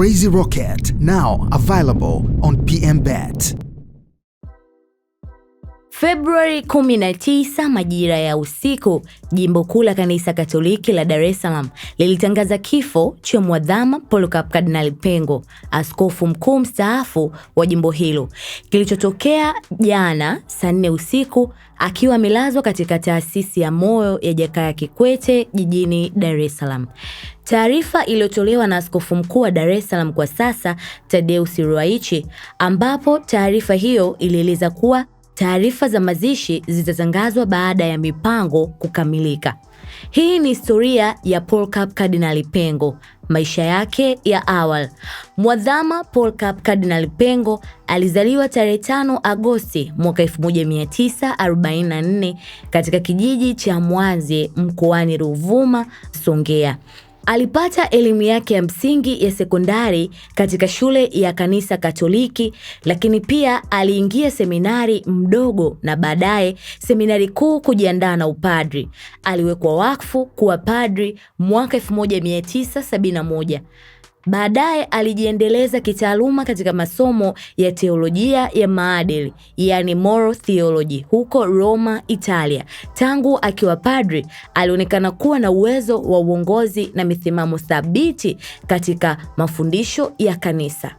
Crazy Rocket, now available on PMBet. Februari 19 majira ya usiku, Jimbo Kuu la Kanisa Katoliki la Dar es Salaam lilitangaza kifo cha Mwadhama Polycarp Kardinali Pengo, askofu mkuu mstaafu wa jimbo hilo, kilichotokea jana saa 4 usiku akiwa amelazwa katika taasisi ya moyo ya Jakaya Kikwete jijini Dar es Salaam. Taarifa iliyotolewa na askofu mkuu wa Dar es Salaam kwa sasa, Thaddeus Ruwaichi, ambapo taarifa hiyo ilieleza kuwa taarifa za mazishi zitatangazwa baada ya mipango kukamilika. Hii ni historia ya Polycarp Kardinali Pengo, maisha yake ya awali. Mwadhama Polycarp Kardinali Pengo alizaliwa tarehe 5 Agosti mwaka 1944 katika kijiji cha Mwanze mkoani Ruvuma, Songea. Alipata elimu yake ya msingi ya sekondari katika shule ya Kanisa Katoliki, lakini pia aliingia seminari mdogo na baadaye seminari kuu kujiandaa na upadri. Aliwekwa wakfu kuwa padri mwaka 1971. Baadaye alijiendeleza kitaaluma katika masomo ya teolojia ya maadili, yani moral theology, huko Roma, Italia. Tangu akiwa padri, alionekana kuwa na uwezo wa uongozi na misimamo thabiti katika mafundisho ya kanisa.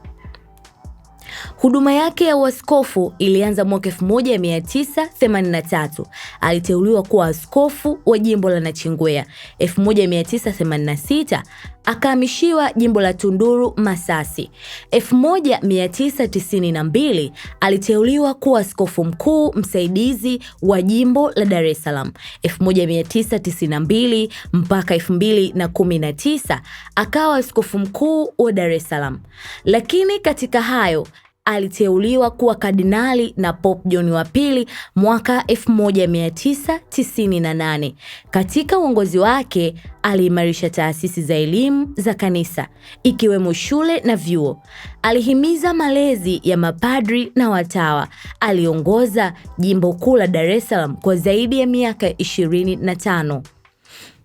Huduma yake ya uaskofu ilianza mwaka 1983. Aliteuliwa kuwa askofu wa jimbo la Nachingwea. 1986 akahamishiwa jimbo la Tunduru Masasi. 1992 aliteuliwa kuwa askofu mkuu msaidizi wa jimbo la Dar es Salaam. 1992 mpaka 2019 akawa askofu mkuu wa Dar es Salaam. Lakini katika hayo aliteuliwa kuwa kardinali na Pope John wa pili mwaka 1998. Katika uongozi wake aliimarisha taasisi za elimu za kanisa ikiwemo shule na vyuo. Alihimiza malezi ya mapadri na watawa. Aliongoza Jimbo Kuu la Dar es Salaam kwa zaidi ya miaka 25.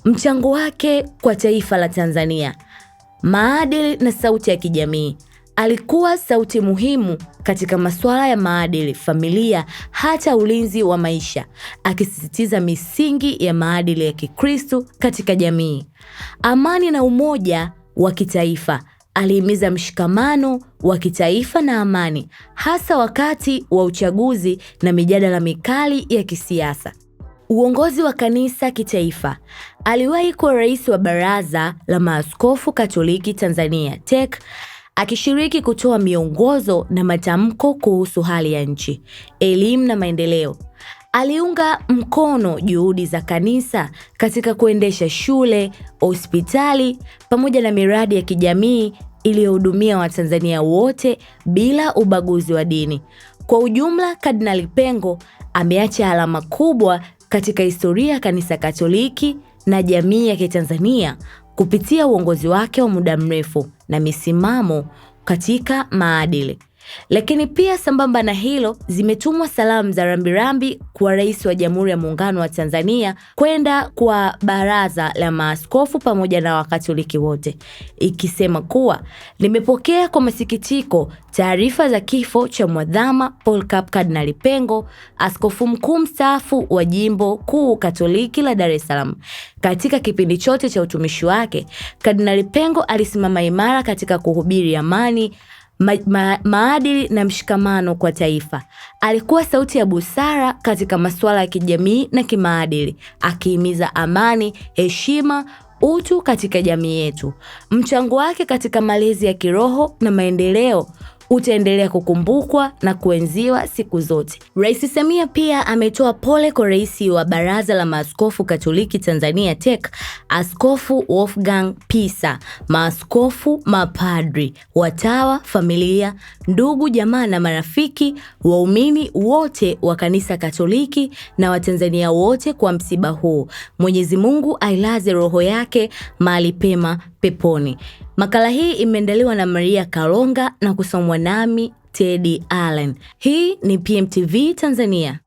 Mchango wake kwa taifa la Tanzania: maadili na sauti ya kijamii. Alikuwa sauti muhimu katika masuala ya maadili, familia, hata ulinzi wa maisha, akisisitiza misingi ya maadili ya Kikristo katika jamii. Amani na umoja wa kitaifa. Alihimiza mshikamano wa kitaifa na amani, hasa wakati wa uchaguzi na mijadala mikali ya kisiasa. Uongozi wa kanisa kitaifa. Aliwahi kuwa rais wa Baraza la Maaskofu Katoliki Tanzania, TEC, akishiriki kutoa miongozo na matamko kuhusu hali ya nchi, elimu na maendeleo. Aliunga mkono juhudi za kanisa katika kuendesha shule, hospitali pamoja na miradi ya kijamii iliyohudumia Watanzania wote bila ubaguzi wa dini. Kwa ujumla, Kardinali Pengo ameacha alama kubwa katika historia ya Kanisa Katoliki na jamii ya Kitanzania kupitia uongozi wake wa muda mrefu na misimamo katika maadili. Lakini pia sambamba na hilo, zimetumwa salamu za rambirambi kwa Rais wa Jamhuri ya Muungano wa Tanzania kwenda kwa Baraza la Maaskofu pamoja na Wakatoliki wote, ikisema kuwa limepokea kwa masikitiko taarifa za kifo cha Mwadhama Polycarp Kardinali Pengo, askofu mkuu mstaafu wa Jimbo Kuu Katoliki la Dar es Salaam. Katika kipindi chote cha utumishi wake, Kardinali Pengo alisimama imara katika kuhubiri amani, maadili na mshikamano kwa taifa. Alikuwa sauti ya busara katika masuala ya kijamii na kimaadili, akihimiza amani, heshima, utu katika jamii yetu. Mchango wake katika malezi ya kiroho na maendeleo utaendelea kukumbukwa na kuenziwa siku zote. Rais Samia pia ametoa pole kwa Rais wa Baraza la Maaskofu Katoliki Tanzania, TEC, Askofu Wolfgang Pisa, maaskofu, mapadri, watawa, familia, ndugu, jamaa na marafiki, waumini wote wa Kanisa Katoliki na Watanzania wote kwa msiba huu. Mwenyezi Mungu ailaze roho yake mahali pema peponi. Makala hii imeandaliwa na Maria Kalonga na kusomwa nami Teddy Allen. Hii ni PMTV Tanzania.